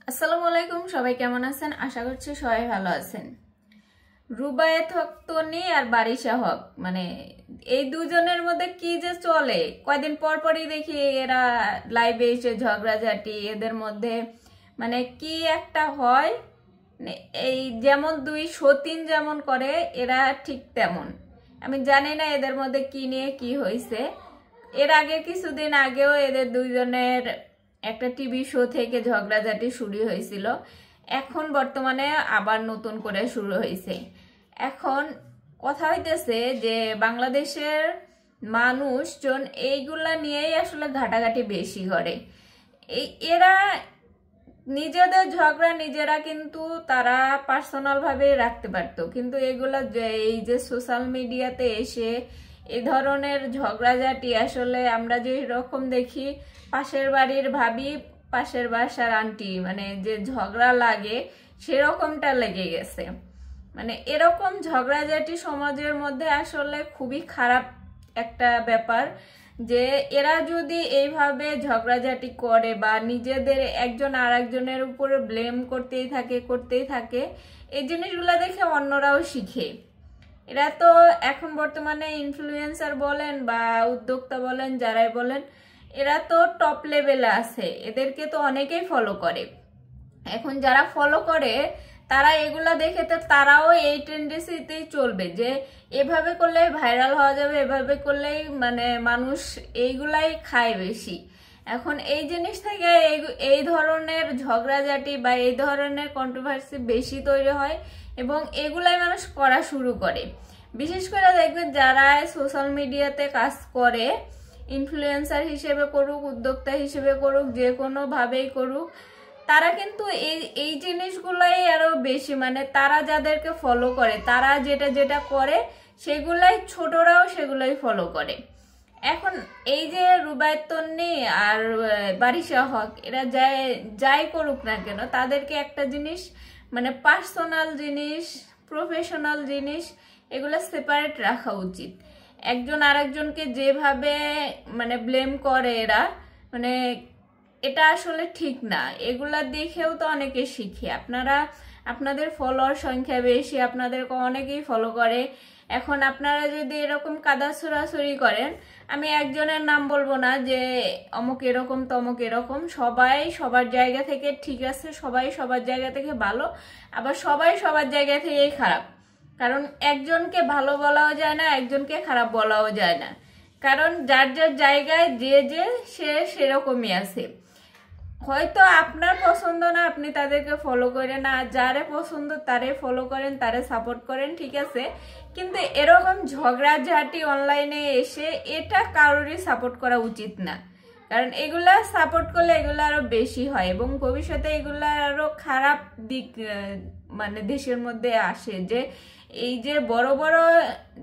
আসসালামু আলাইকুম, সবাই কেমন আছেন? আশা করছি সবাই ভালো আছেন। রুবায়েত হক তনি আর বারিশা হক, মানে এই দুজনের মধ্যে কি যে চলে, কয়দিন পর পরই দেখি এরা লাইভে এসে ঝগড়াঝাটি, এদের মধ্যে মানে কি একটা হয়। এই যেমন দুই সতীন যেমন করে, এরা ঠিক তেমন। আমি জানি না এদের মধ্যে কি নিয়ে কি হয়েছে। এর আগে কিছুদিন আগেও এদের দুইজনের একটা টিভি শো থেকে ঝগড়াঝাটি শুরু হয়েছিল। এখন বর্তমানে আবার নতুন করে শুরু হয়েছে। এখন কথা হইতেছে যে বাংলাদেশের মানুষজন এইগুলা নিয়েই আসলে ঘাটাঘাটি বেশি করে। এরা নিজেদের ঝগড়া নিজেরা কিন্তু তারা পার্সোনাল ভাবে রাখতে পারতো, কিন্তু এগুলা এই যে সোশ্যাল মিডিয়াতে এসে এই ধরনের ঝগড়াঝাটি আসলে আমরা যে রকম দেখি, পাশের বাড়ির ভাবি পাশের বাসার আন্টি, মানে যে ঝগড়া লাগে সেরকমটা লেগে গেছে। মানে এরকম ঝগড়াঝাটি সমাজের মধ্যে আসলে খুবই খারাপ একটা ব্যাপার, যে এরা যদি এইভাবে ঝগড়াঝাটি করে বা নিজেদের একজন আর একজনের উপরে ব্লেম করতেই থাকে, এই জিনিসগুলো দেখে অন্যরাও শিখে। এরা তো এখন বর্তমানে ইনফ্লুয়েন্সার বলেন বা উদ্যোক্তা বলেন, যারাই বলেন, এরা তো টপ লেভেলে আছে, এদেরকে তো অনেকেই ফলো করে। এখন যারা ফলো করে তারা এগুলা দেখে তো তারাও এই টেন্ডেন্সিতেই চলবে যে এভাবে করলে ভাইরাল হওয়া যাবে, এভাবে করলেই মানে মানুষ এইগুলাই খায় বেশি। এখন এই জিনিস থেকে এই ধরনের ঝগড়াঝাটি বা এই ধরনের কন্ট্রোভার্সি বেশি তৈরি হয় এবং এগুলাই মানুষ করা শুরু করে। বিশেষ করে দেখবেন যারা সোশ্যাল মিডিয়াতে কাজ করে, ইনফ্লুয়েন্সার হিসেবে করুক, উদ্যোক্তা হিসেবে করুক, যে কোনো ভাবেই করুক, তারা কিন্তু এই জিনিসগুলাই আরো বেশি, মানে তারা যাদেরকে ফলো করে তারা যেটা করে সেগুলাই ছোটরাও সেগুলাই ফলো করে। এখন এই যে রুবায়েত তন্নি আর বারিশা হক, এরা যাই করুক না কেন, তাদেরকে একটা জিনিস মানে পার্সোনাল জিনিস, প্রফেশনাল জিনিস, এগুলো সেপারেট রাখা উচিত। একজন আরেকজনকে যেভাবে মানে ব্লেম করে এরা, মানে এটা আসলে ঠিক না। এগুলা দেখেও তো অনেকে শিখে। আপনাদের ফলোয়ার সংখ্যা বেশি, আপনাদেরকে অনেকেই ফলো করে। এখন আপনারা যদি এরকম কাদা ছড়াছড়ি করেন, আমি একজনের নাম বলবো না যে অমুক এরকম তমুক এরকম, সবাই সবার জায়গা থেকে ঠিক আছে, সবাই সবার জায়গা থেকে ভালো, আবার সবাই সবার জায়গা থেকেই খারাপ। কারণ একজনকে ভালো বলাও যায় না, একজনকে খারাপ বলাও যায় না, কারণ যার যার জায়গায় সে সেরকমই আছে। হয়তো আপনার পছন্দ না, আপনি তাদেরকে ফলো করেন না, যারে পছন্দ তারে ফলো করেন, তারে সাপোর্ট করেন, ঠিক আছে। কিন্তু এরকম ঝগড়াঝাটি অনলাইনে এসে এটা কারোরই সাপোর্ট করা উচিত না, কারণ এগুলা সাপোর্ট করলে এগুলো আরো বেশি হয় এবং ভবিষ্যতে এগুলা আরো খারাপ দিক মানে দেশের মধ্যে আসে। যে এই যে বড় বড়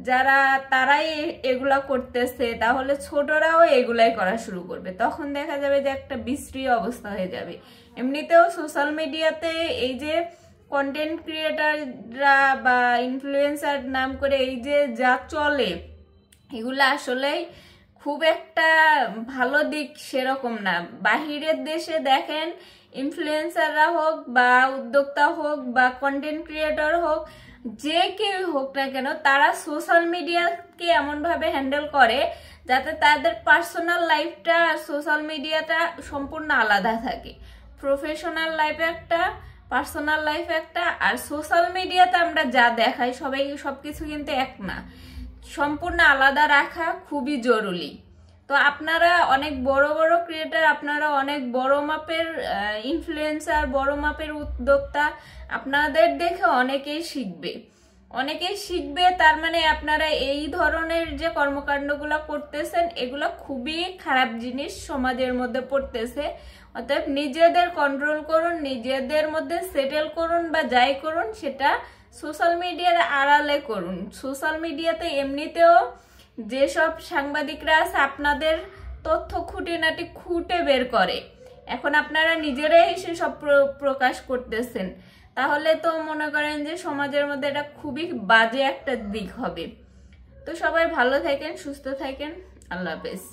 যারা তারাই এগুলা করতেছে, তাহলে ছোটরাও এগুলাই করা শুরু করবে, তখন দেখা যাবে যে একটা বিশ্রী অবস্থা হয়ে যাবে। এমনিতেও সোশ্যাল মিডিয়াতে এই যে কন্টেন্ট ক্রিয়েটাররা বা ইনফ্লুয়েন্সার নাম করে এই যে যা চলে, এগুলা আসলেই খুব একটা ভালো দিক সেরকম না। বাহিরের দেশে দেখেন, ইনফ্লুয়েন্সাররা হোক বা উদ্যোক্তা হোক বা কন্টেন্ট ক্রিয়েটর হোক, যে কেউ হোক না কেন, তারা সোশ্যাল মিডিয়াকে এমনভাবে হ্যান্ডেল করে যাতে তাদের পার্সোনাল লাইফটা আর সোশ্যাল মিডিয়াটা সম্পূর্ণ আলাদা থাকে। প্রফেশনাল লাইফ একটা, পার্সোনাল লাইফ একটা, আর সোশ্যাল মিডিয়াতে আমরা যা দেখাই সবাই সবকিছু কিন্তু এক না, সম্পূর্ণ আলাদা রাখা খুবই জরুরি। তো আপনারা অনেক বড় বড় ক্রিয়েটার, আপনারা অনেক বড় মাপের ইনফ্লুয়েন্সার, বড় মাপের উদ্যোক্তা, আপনাদের দেখে অনেকেই শিখবে। তার মানে আপনারা এই ধরনের যে কর্মকাণ্ডগুলো করতেছেন, এগুলো খুবই খারাপ জিনিস সমাজের মধ্যে পড়তেছে। অতএব নিজেদের কন্ট্রোল করুন, নিজেদের মধ্যে সেটেল করুন, বা যাই করুন সেটা সোশ্যাল মিডিয়ার আড়ালে করুন। সোশ্যাল মিডিয়াতে এমনিতেও যেসব সাংবাদিকরা আছে আপনাদের তথ্য খুঁটিনাটি খুঁটে বের করে, এখন আপনারা নিজেরাই এসে সব প্রকাশ করতেছেন, তাহলে তো মনে করেন যে সমাজের মধ্যে এটা খুবই বাজে একটা দিক হবে। তো সবাই ভালো থাকেন, সুস্থ থাকেন, আল্লাহ হাফেজ।